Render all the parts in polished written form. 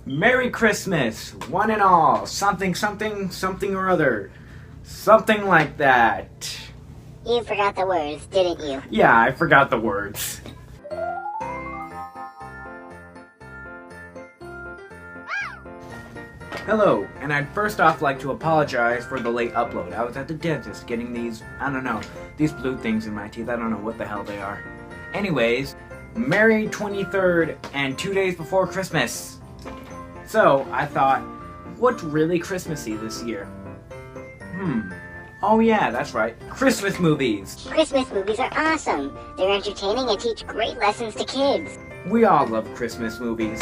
Merry Christmas, one and all. Something, something, something or other. Something like that. You forgot the words, didn't you? Yeah, I forgot the words. Hello, and I'd first off like to apologize for the late upload. I was at the dentist getting these, these blue things in my teeth. I don't know what the hell they are. Anyways, Merry 23rd and 2 days before Christmas. So, I thought, what's really Christmassy this year? Oh yeah, that's right. Christmas movies. Christmas movies are awesome. They're entertaining and teach great lessons to kids. We all love Christmas movies.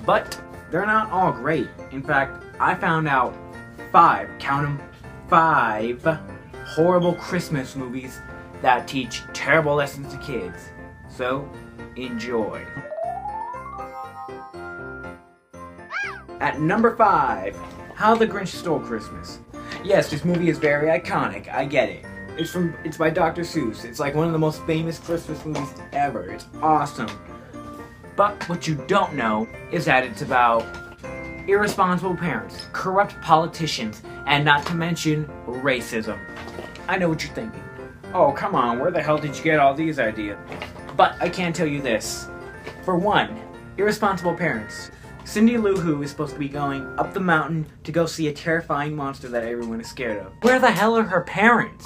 But they're not all great. In fact, I found out 5, count 'em, 5 horrible Christmas movies that teach terrible lessons to kids. So, enjoy. At number 5, How the Grinch Stole Christmas. Yes, this movie is very iconic, I get it. It's by Dr. Seuss. It's like one of the most famous Christmas movies ever. It's awesome. But what you don't know is that it's about irresponsible parents, corrupt politicians, and not to mention racism. I know what you're thinking. Oh, come on, where the hell did you get all these ideas? But I can tell you this. For one, irresponsible parents. Cindy Lou Who is supposed to be going up the mountain to go see a terrifying monster that everyone is scared of. Where the hell are her parents?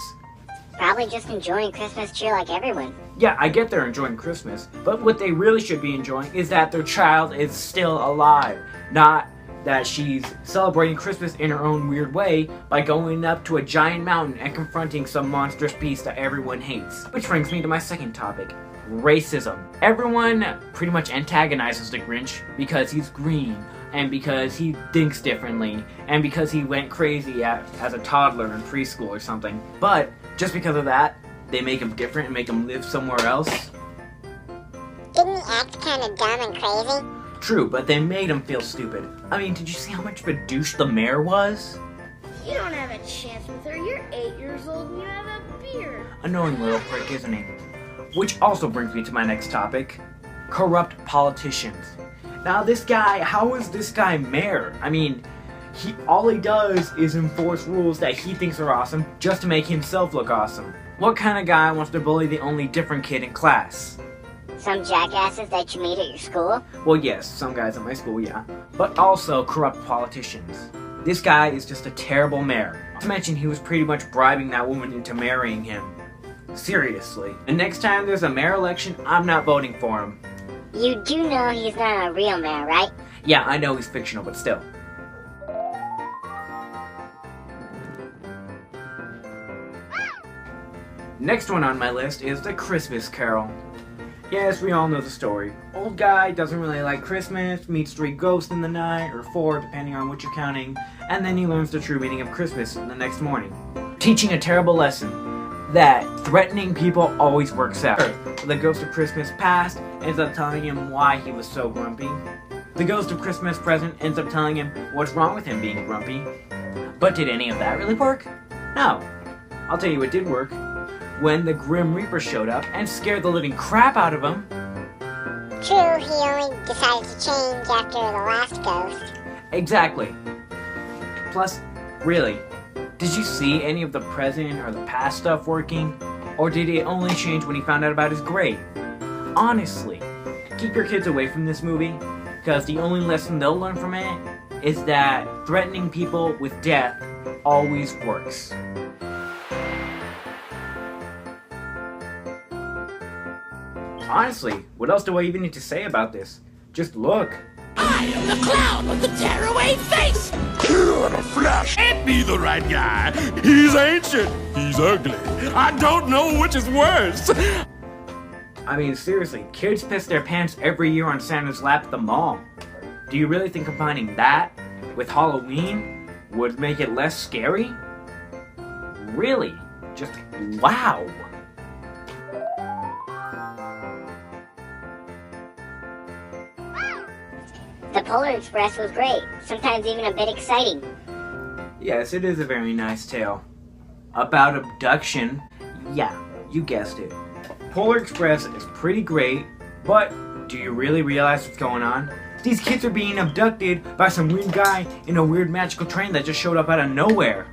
Probably just enjoying Christmas cheer like everyone. Yeah, I get they're enjoying Christmas, but what they really should be enjoying is that their child is still alive, not that she's celebrating Christmas in her own weird way by going up to a giant mountain and confronting some monstrous beast that everyone hates. Which brings me to my second topic. Racism. Everyone pretty much antagonizes the Grinch because he's green, and because he thinks differently, and because he went crazy as a toddler in preschool or something. But just because of that, they make him different and make him live somewhere else. Didn't he act kind of dumb and crazy? True, but they made him feel stupid. I mean, did you see how much of a douche the mayor was? You don't have a chance with her. You're 8 years old and you have a beard. Annoying little prick, isn't he? Which also brings me to my next topic. Corrupt politicians. Now this guy, how is this guy mayor? I mean, all he does is enforce rules that he thinks are awesome just to make himself look awesome. What kind of guy wants to bully the only different kid in class? Some jackasses that you meet at your school? Well, yes, some guys at my school, yeah. But also corrupt politicians. This guy is just a terrible mayor. Not to mention he was pretty much bribing that woman into marrying him. Seriously. And next time there's a mayor election, I'm not voting for him. You do know he's not a real mayor, right? Yeah, I know he's fictional, but still. Next one on my list is The Christmas Carol. Yes, we all know the story. Old guy doesn't really like Christmas, meets 3 ghosts in the night, or 4 depending on what you're counting, and then he learns the true meaning of Christmas the next morning. Teaching a terrible lesson that threatening people always works out. The ghost of Christmas past ends up telling him why he was so grumpy. The ghost of Christmas present ends up telling him what's wrong with him being grumpy. But did any of that really work? No. I'll tell you what did work. When the Grim Reaper showed up and scared the living crap out of him. True, he only decided to change after the last ghost. Exactly. Plus, really, did you see any of the present or the past stuff working? Or did it only change when he found out about his grade? Honestly, keep your kids away from this movie, because the only lesson they'll learn from it is that threatening people with death always works. Honestly, what else do I even need to say about this? Just look. I am the clown with the tearaway face! Kill in a flash! Ain't be the right guy. He's ancient. He's ugly. I don't know which is worse. I mean, seriously, kids piss their pants every year on Santa's lap at the mall. Do you really think combining that with Halloween would make it less scary? Really? Just wow. The Polar Express was great, sometimes even a bit exciting. Yes, it is a very nice tale. About abduction. Yeah, you guessed it. Polar Express is pretty great, but do you really realize what's going on? These kids are being abducted by some weird guy in a weird magical train that just showed up out of nowhere.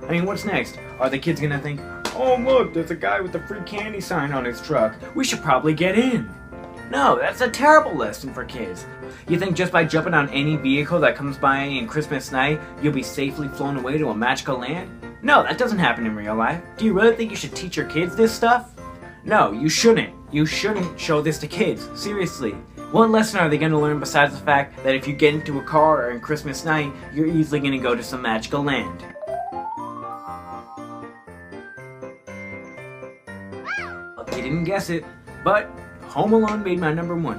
I mean, what's next? Are the kids gonna think, oh look, there's a guy with a free candy sign on his truck. We should probably get in. No, that's a terrible lesson for kids. You think just by jumping on any vehicle that comes by in Christmas night, you'll be safely flown away to a magical land? No, that doesn't happen in real life. Do you really think you should teach your kids this stuff? No, you shouldn't. You shouldn't show this to kids. Seriously. What lesson are they going to learn besides the fact that if you get into a car on Christmas night, you're easily going to go to some magical land? You didn't guess it, but Home Alone made my number 1.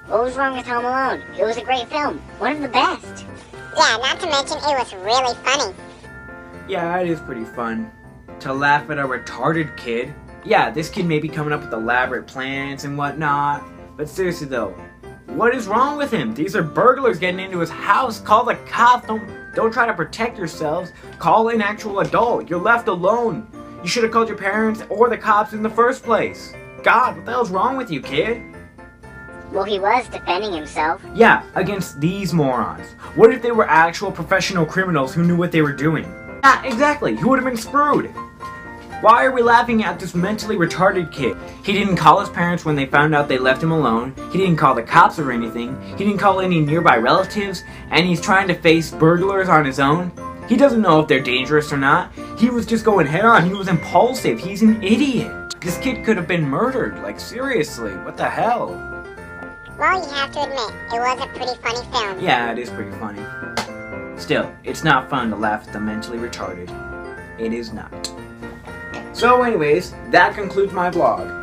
What was wrong with Home Alone? It was a great film. One of the best. Yeah, not to mention it was really funny. Yeah, it is pretty fun to laugh at a retarded kid. Yeah, this kid may be coming up with elaborate plans and whatnot, but seriously though, what is wrong with him? These are burglars getting into his house. Call the cops. Don't try to protect yourselves. Call an actual adult. You're left alone. You should have called your parents or the cops in the first place. God, what the hell's wrong with you, kid? Well, he was defending himself. Yeah, against these morons. What if they were actual professional criminals who knew what they were doing? Yeah, exactly. He would have been screwed. Why are we laughing at this mentally retarded kid? He didn't call his parents when they found out they left him alone. He didn't call the cops or anything. He didn't call any nearby relatives. And he's trying to face burglars on his own. He doesn't know if they're dangerous or not. He was just going head on. He was impulsive. He's an idiot. This kid could have been murdered. Like, seriously, what the hell? Well, you have to admit, it was a pretty funny film. Yeah, it is pretty funny. Still, it's not fun to laugh at the mentally retarded. It is not. So anyways, that concludes my vlog.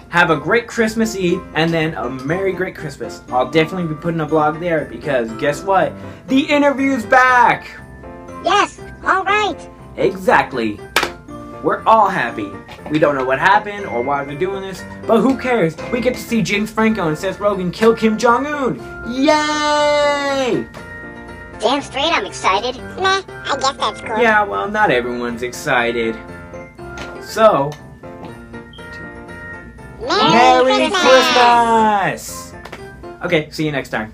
Have a great Christmas Eve, and then a Merry Great Christmas. I'll definitely be putting a vlog there, because guess what? The interview's back! Yes, alright. Exactly. We're all happy. We don't know what happened or why they're doing this, but who cares? We get to see James Franco and Seth Rogen kill Kim Jong-un! Yay! Damn straight I'm excited. Meh, I guess that's cool. Yeah, well, not everyone's excited. So, Merry Christmas! Okay, see you next time.